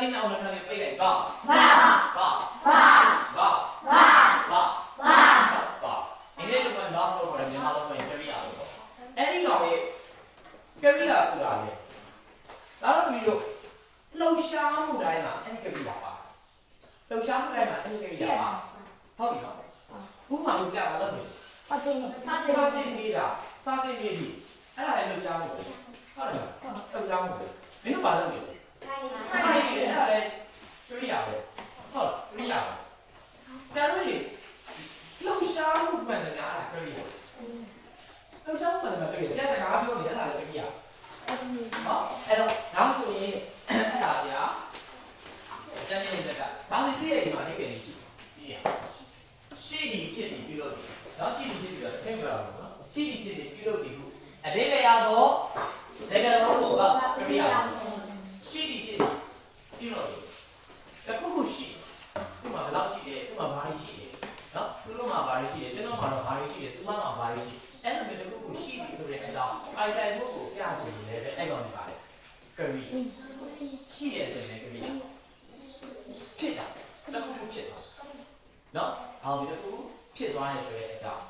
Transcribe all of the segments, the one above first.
င်းအောင်လည်းလည်းပိတ်လိုက်ပါဒီနေ့တော့ဘာလို့ပြောရလဲမြန်မာလိုပြောရင်ကရိယာလို့ပေါ့အဲ့ဒီကောင်ရဲ့ကရိယာဆိုတာလေဒါတော့ဒီလိုလှုပ်ရှားမှုတိုင်းမှာအဲ့ဒီကရိယာပါလှုပ်ရှားမှုတိုင်းမှာအဲ့ဒီကရိယာပါဟုတ်ပြီနော်ဥပမာလို့ဆရာကလုပ်နေစားတင်နေတာစားတင်နေပြီအဲ့ဒါလည်းလှုပ်ရှားမှုပဲဟုတ်တယ်လှုပ်ရှားမှုပဲမင်းတို့ဘာလုပ်နေလဲထိုင်နေတယ်အဲ့ဒါလည်းကရိယာပဲဟုတ်ကရိယာပဲဆရာတို့လှုပ်ရှားမှုမှန်တယ်လားကရိယာလှုပ်ရှားမှုမှန်တယ်လားကရိယာဆရာစကားပြောနေအဲ့ဒါလည်းကရိယာဟောအဲ့တော့နောက်ဆိုရင်အဲ့ဒါကြာကျန်နေတဲ့ကဘာလို့တည့်ရဒီမှာနေပြန်နေကြည့်ရရှေ့ဒီဖြစ်ပြီးလို့နောက်ရှေ့ဒီဖြစ်ပြီးတော့အချိန်မလာဘူးနော်ရှေ့ဒီဖြစ်ပြီးပြုလုပ်ပြီးခုအတိတ်ကရတော့စကားလုံးကိုကကရိယာရှေ့ဒီဖြစ်ပြီးပြုလုပ်တခုခုရှိသူ့မှာဘယ်လောက်ရှိတယ်သူ့မှာဘာလို့ရှိတယ်နော်သူတို့မှာဘာလို့ရှိတယ်ကျွန်တော်မှာတော့ဘာလို့ရှိတယ်သူ့မှာဘာလို့ရှိအဲ့လိုမျိုးတခုခုရှိပြီဆိုတဲ့အကြောင်းအိုင်ဆိုင်မှုကိုပြချင်တယ်ပဲအဲ့ကောင်ဒီပါလေကရိရှိရဆိုရင်ကရိဖြစ်တာတခုခုဖြစ်သွားနော်ဟောဒီတခုဖြစ်သွားတယ်ဆိုတဲ့အကြောင်း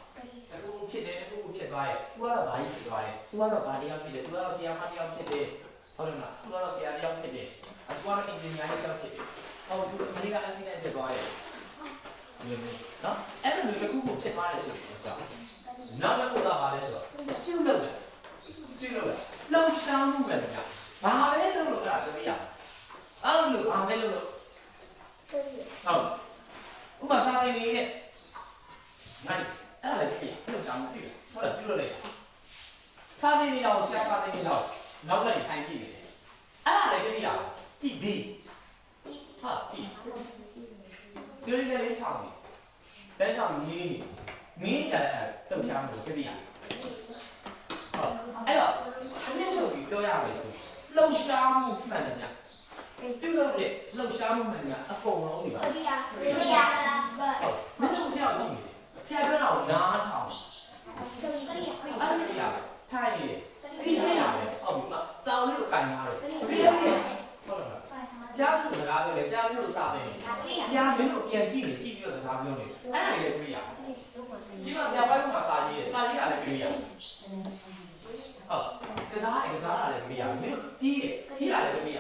တခုခုဖြစ်တယ်တခုခုဖြစ်သွားတယ်သူကတော့ဘာကြီးဖြစ်သွားတယ်သူကတော့ဘာတရားဖြစ်တယ်သူကတော့ဆရာမတရားဖြစ်တယ်ဟုတ်တယ်မလားသူကတော့ဆရာတရားဖြစ်တယ်သူကတော့အင်ဂျင်နီယာတရားဖြစ်တယ်ဟောသူအမေရိကအစီအစဉ်ဖြစ်သွားတယ်နော်အဲ့လိုမျိုးတခုခုဖြစ်သွားတယ်ဆိုတဲ့အကြောင်းနောက်တစ်ခုကဘာလဲဆိုတော့ပြုလုပ်တယ်လှုပ်ရှားမှုပဲဗျာဘာပဲလုပ်လို့အဲ့ဒါတည်းရအဲ့လိုဘာပဲလုပ်လို့ဟုတ်ဥပမာစားနေနေတဲ့နိုင်အဲ့ဒါလည်းပြည့်လှုပ်ရှားမှုပြည့်ဟုတ်လားပြုလုပ်လိုက်စားနေနေတော့ဆရာစားနေနေတော့နောက်ကနေထိုင်ကြည့်နေတယ်အဲ့ဒါလည်းပြည့်ရကြည့်ဒီဟာကြည့်ကြည့်လေးချောင်းနေတဲ့တော့မင်းရတယ်လှုပ်ရှားမှုပြည့်ရဟုတ်အဲ့တော့အနည်းဆုံးပြောရမယ်ဆိုလှုပ်ရှားမှုမှန်တယ်ညပြုလုပ်တဲ့လှုပ်ရှားမှုမှန်တယ်အကုန်လုံးဒီပါဟုတ်မင်းတို့ဆရာကြည့်နေဆရာပြောတာကိုနားထောင်အဲ့ဒီရထိုင်နေရတယ်ဟုတ်ပြီမလားစောင်းလေးကိုကန်ထားတယ်ဟုတ်လားကြားလို့စကားပြောတယ်ကြားလို့စာတယ်ကြားမင်းတို့ပြန်ကြည့်နေကြည့်ပြီးတော့စကားပြောနေအဲ့ဒါလည်းပြရဒီမှာဆရာပိုင်းမှာစာရေးတယ်စာရေးတာလည်းပြရဟုတ်ကစားတယ်လည်းပြရမင်းတို့ပြီးတာလည်းပြရ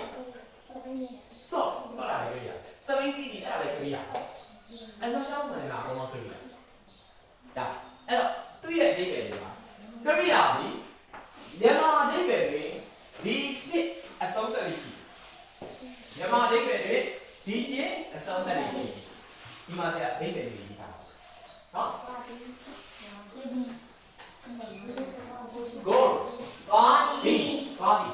ဆော့တာလည်းပြရစပိန်စီဒီအဲ့ဒါလည်းပြရအဲ့တော့ရှောင်းတယ်လားဘောမပြရဒါအဲ့တော့သူ့ရဲ့အဓိပ္ပာယ်တွေကပြရပြီမြန်မာအဓိပ္ပာယ်တွေဒီဖြစ်အဆုံးသတ်ရှိမြန်မာအဓိပ္ပာယ်တွေဒီဖြစ်အဆုံးသတ်ရှိဒီမှာဆရာအဓိပ္ပာယ်တွေရေးထားနော် go body play body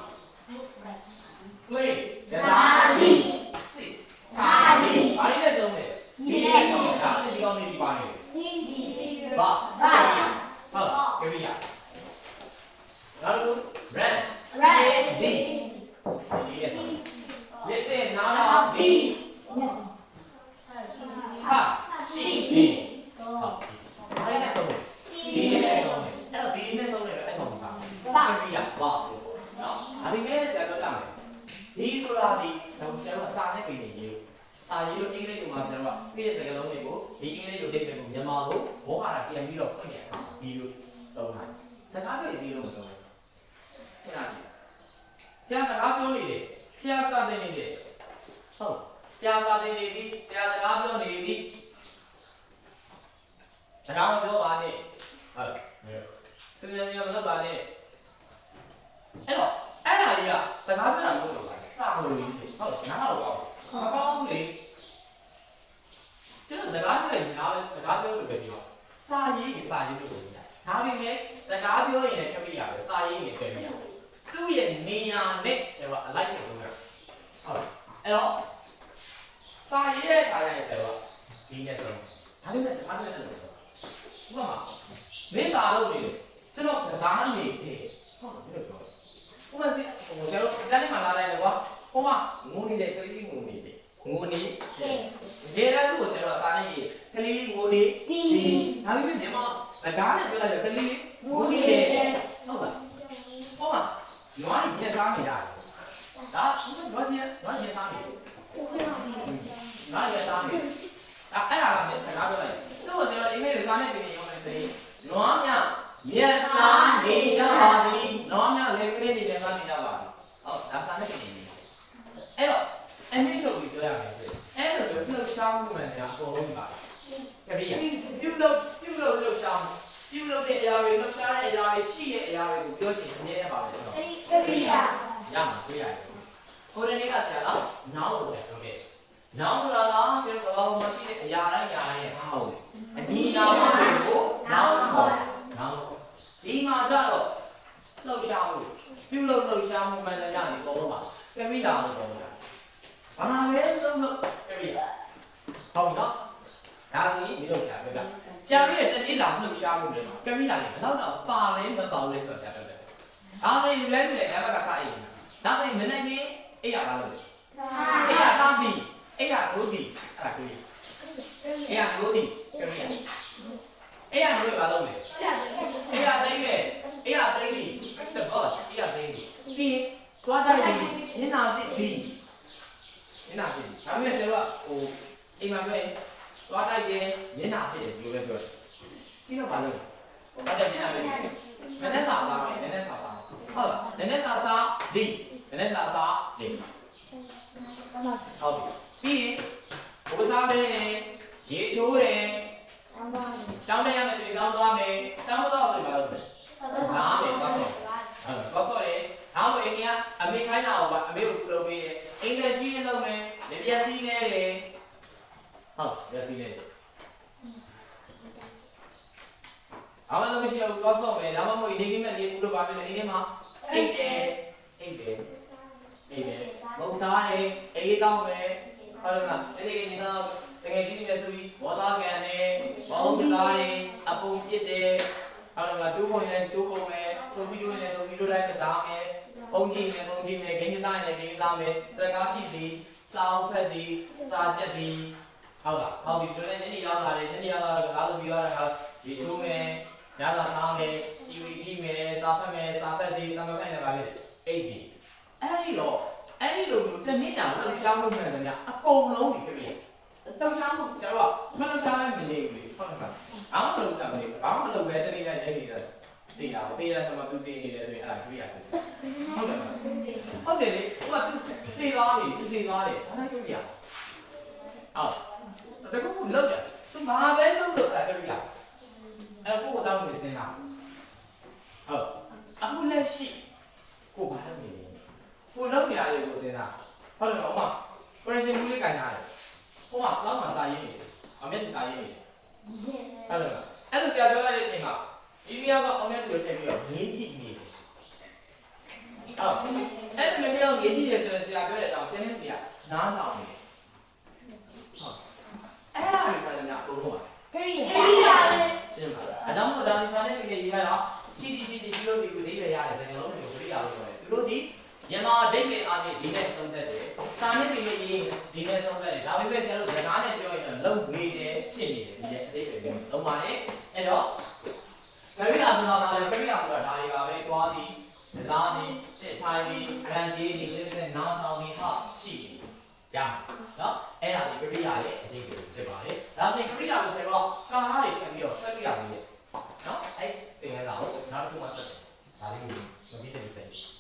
sit body ဘာလဲဆုံးလဲဒီနဲ့ဆုံးတယ်ဒါလည်းဒီကောင်နေဒီပါနေဘာဟုတ်ကရိယာနောက်တစ်ခု red d yes listen now b yes ha she d ဘာလဲဆုံးလဲဒီနဲ့ဆုံးတယ်အဲ့တော့ဒီနဲ့ဆုံးတယ်အဲ့ကောင်ပါကရိယာဘာနော်ဒါပေမဲ့ဆရာပြောတာမယ်ဒီဆိုတာဒီတော့ဆရာကစာနဲ့ပြင်နေရေးစာရေးလို့အင်္ဂလိပ်လိုမှာဆရာကပြည့်တဲ့စကားလုံးတွေကိုဒီအင်္ဂလိပ်လိုတိတ်တယ်ကိုမြန်မာလိုဘောဟာတာပြန်ပြီးတော့ဖွင့်ရအောင်ဒီလိုတော့မှာစကားပြောဒီလိုမလုပ်ဘူးဆရာစကားပြောနေတယ်ဆရာစာတင်နေတယ်ဟုတ်ဆရာစာတင်နေပြီဆရာစကားပြောနေပြီစကားမပြောပါနဲ့ဟုတ်ဆရာမလုပ်ပါနဲ့အဲ့တော့အဲ့ဒါကြီးကစကားပြောတာမဟုတ်ဘူးစာလို့ဟုတ်နားတော့ပါဘူးမကောင်းဘူးလေကျွန်တော်စကားပြောရင်နားပဲစကားပြောလို့ပဲပြောစာရေးလို့ပြောတာဒါပေမဲ့စကားပြောရင်လည်းခက်ပြရပဲစာရေးရင်ခက်ပြရသူ့ရဲ့နေရာနဲ့ဆိုတော့အလိုက်ဖြစ်လို့ဟုတ်အဲ့တော့စာရေးတဲ့ခါကျရင်ဆိုတော့ဒီနဲ့ဆိုဒါပေမဲ့စကားပြောတယ်လို့ဆိုဥပမာမင်းပါလို့နေကျွန်တော်ကစားနေတယ်ဟုတ်တယ်ပြောဥပမာကျွန်တော်ကနေမှလာလိုက်တယ်ကွာဟိုမှာငိုနေတဲ့ကလေးငိုနေတယ်ငိုနေရေရသူ့ကိုကျွန်တော်စာနေကြီးကလေးငိုနေဒီဒါပေမဲ့ဒီမှာစကားနဲ့ပြောလိုက်တယ်ကလေးငိုနေတယ်ဟုတ်လားဟိုမှာညီမကြီးပြန်စားနေရတယ်ဒါ တော့ကျစားနေ ဟုတ်ကဲ့ပါ ငါလည်းစားနေအဲ့ဒါကလည်းခဏပြောလိုက်သူ့ကိုကျွန်တော်ဒီနေ့စားနေပြီရုံးနေစေနွားမြမျက်စားနေကြပါသည်နွားမြလည်းကလေးတွေလည်းစားနေကြပါသည်ဟုတ်ဒါစားနေပြီအဲ့တော့အမေချုပ်ပြီးပြောရမယ်ဆိုအဲ့လိုမျိုးလှုပ်ရှားမှုမှန်တယ်အကုန်လုံးပါကြပြီပြုလုပ်လှုပ်ရှားပြုလုပ်တဲ့အရာတွေလှုပ်ရှားတဲ့အရာတွေရှိတဲ့အရာတွေကိုပြောချင်အမြဲတမ်းပါပဲကျွန်တော် ကရိယာ ရမှာတွေ့ရတယ်ဟိုတနေ့ကဆရာကနောင်းလို့ဆရာပြောခဲ့နောင်းဆိုတာကဆရာကဘာမှမရှိတဲ့အရာတိုင်းအရာတိုင်းရဲ့ဟာဟုတ်အဒီနာမတွေကိုနောင်းခေါ်နောင်းဒီမှာကျတော့လှုပ်ရှားမှုပြုလုပ်လှုပ်ရှားမှုမှန်တယ်ရတယ်ပုံလို့ပါကရိယာလို့ပြောတာဘာမှပဲလုံးလို့ကရိယာဟုတ်နော်ဒါဆိုရင်ဒီလိုဆရာပြောတာဆရာရဲ့တတိလာလှုပ်ရှားမှုတွေမှာကရိယာတွေဘယ်တော့တော့ပါလဲမပါဘူးလဲဆိုတော့ဆရာပြောတယ်အားလုံးယူလဲယူလဲအဘကစားအိမ်ဒါဆိုရင်မနေ့ကအဲ့ရလားလို့အဲ့ရသားဒီအဲ့ရဒိုးဒီအဲ့ဒါကိုအဲ့ရဒိုးဒီကရိယာအဲ့ရဒိုးဘာလုပ်လဲအဲ့ရသိမ့်မယ်အဲ့ရသိမ့်ပြီတဲ့ဘောအဲ့ရသိမ့်ပြီပြီးသွားတိုက်ပြီညနာတိဒီညနာတိဒါပေမဲ့ဆရာကဟိုအိမ်မှာပဲသွားတိုက်ရင်ညနာဖြစ်တယ်ဒီလိုပဲပြောတယ်ပြီးတော့ဘာလုပ်လဲသွားတိုက်ညနာပဲနည်းနည်းစားစားမယ်နည်းနည်းစားစားဟုတ်လားနည်းနည်းစားစားဒီနည်းနည်းစားစားဒီဟုတ်ပြီပြီးရင်ဘိုးစားတယ်ရေချိုးတယ်တောင်းတရမယ်ဆိုရင်တောင်းသွားမယ်တောင်းတော့ဆိုရင်ဘာလုပ်လဲစားမယ်သွားဆော့သွားဆော့တယ်ဟာမို့အိမ်ကအမေခိုင်းတာကိုပါအမေကိုလုပ်ပေးတယ်အိမ်လည်းကြီးနေလုပ်မယ်လက်ပြစီးနေတယ်ဟုတ်လက်စီးနေတယ်အားလုံးမရှိဘူးသွားဆော့မယ်ဒါမှမဟုတ်ဒီကိမဲ့နေဘူးလို့ပါပြီအိမ်ထဲမှာအိတ်တယ်အိတ်တယ်အိတ်တယ်မဟုတ်စားတယ်အိတ်တောင်းမယ်ဟုတ်လားဒီကိနေတော့တကယ်ကြီးနေဆိုပြီးဝါသားကန်တယ်ဘောင်းသားတယ်အပုံပြစ်တယ်ဟုတ်လားတူးပုံရင်တူးပုံမယ်တူစီတူရင်တူစီတူတိုင်းစားမယ်ပုံကြီးနဲ့ပုံကြီးနဲ့ဂိမ်းစားရင်ဂိမ်းစားမယ်စကားဖြစ်သည်စောင်းဖက်သည်စားချက်သည်ဟုတ်လားဟောဒီတို့လည်းနေ့ရောက်လာတယ်နေ့ရောက်လာတော့အားလုံးပြီးတော့ရေချိုးမယ်ညလာစားမယ်ជីဝီကြည့်မယ်စားဖက်မယ်စားဖက်သည်စားမဖက်နေပါလေအိတ်ဒီအဲ့ဒီလိုမျိုးတနေ့တာလှုပ်ရှားမှုမှန်တယ်များအကုန်လုံးဒီဖြစ်ဖြစ်လှုပ်ရှားမှုကျတော့မလှုပ်ရှားနိုင်မနေဘူးလေဟုတ်လားအားမလှုပ်တာမနေဘာမှမလုပ်ပဲတနေ့တိုင်းနေနေတာသိတာသိရတဲ့မှာသူသိနေတယ်ဆိုရင်အဲ့ဒါတွေ့ရတယ်ဟုတ်တယ်ဟုတ်တယ်လေဟိုကသူသိသွားတယ်ဒါလည်းတွေ့ရဟုတ်တကူလောက်တယ်သူဘာပဲလုပ်လို့အဲ့ဒါတွေ့ရအဲ့ကိုတော့နေစင်းတာဟုတ်အခုလက်ရှိကိုဘာလုပ်နေလဲကိုလုပ်နေရတယ်ကိုစင်းတာဟုတ်တယ်မဟုတ်ပရိရှင်ဘူးလေးကြိုင်ရတယ်ဟိုမှာစောင်းမှာစာရေးနေတယ်အမေကစာရေးနေတယ်ဟုတ်တယ်အဲ့လိုဆရာပြောလိုက်တဲ့အချိန်မှာဒီနေရာကအမေတို့ထည့်ပြီးတော့ရေးကြည့်နေတယ်ဟုတ်အဲ့ဒီနေရာကိုရေးကြည့်တယ်ဆိုရင်ဆရာပြောတဲ့အကြောင်းကျင်းနေတယ်နားဆောင်နေတယ်ဟုတ်အဲ့ဒါကိုလည်းများပုံလို့ပါကရိယာလေ ရှင်းပါလားအကြောင်းမို့ဒါဒီစာနဲ့ပြည်ရေးရတော့ CDP ဒီလိုဒီကိုလေးရရတယ်စကားလုံးတွေကိုပြရလို့ဆိုတယ်သူတို့ဒီမြန်မာဒိတ်မေအားဖြင့်ဒီနဲ့ဆုံးသက်တယ်စာနဲ့ပြည်ရေးဒီနဲ့ဆုံးသက်တယ်ဒါပေမဲ့ဆရာတို့စကားနဲ့ပြောရင်တော့လုံဝေးတယ်ဖြစ်နေတယ်ဒီရဲ့အသေးပဲလုံးပါလေအဲ့တော့ကရိယာဆိုတာကလည်းကရိယာဆိုတာဒါတွေကပဲတွားသည်စားသည်စစ်ထိုင်သည်ဂရန်ဂျီသည်လစ်စင်နားဆောင်သည်ဟာရှိတယ်ရမယ်နော်အဲ့ဒါဒီကရိယာရဲ့အသေးပဲဖြစ်ပါလေဒါဆိုရင်ကရိယာကိုဆိုတော့ကားတွေဖြတ်ပြီးတော့ဆက်ပြရမယ်နော်အဲ့တင်ရတာကိုနောက်တစ်ခုမှဆက်တယ်ဒါလေးကိုမပြီးတဲ့စိတ်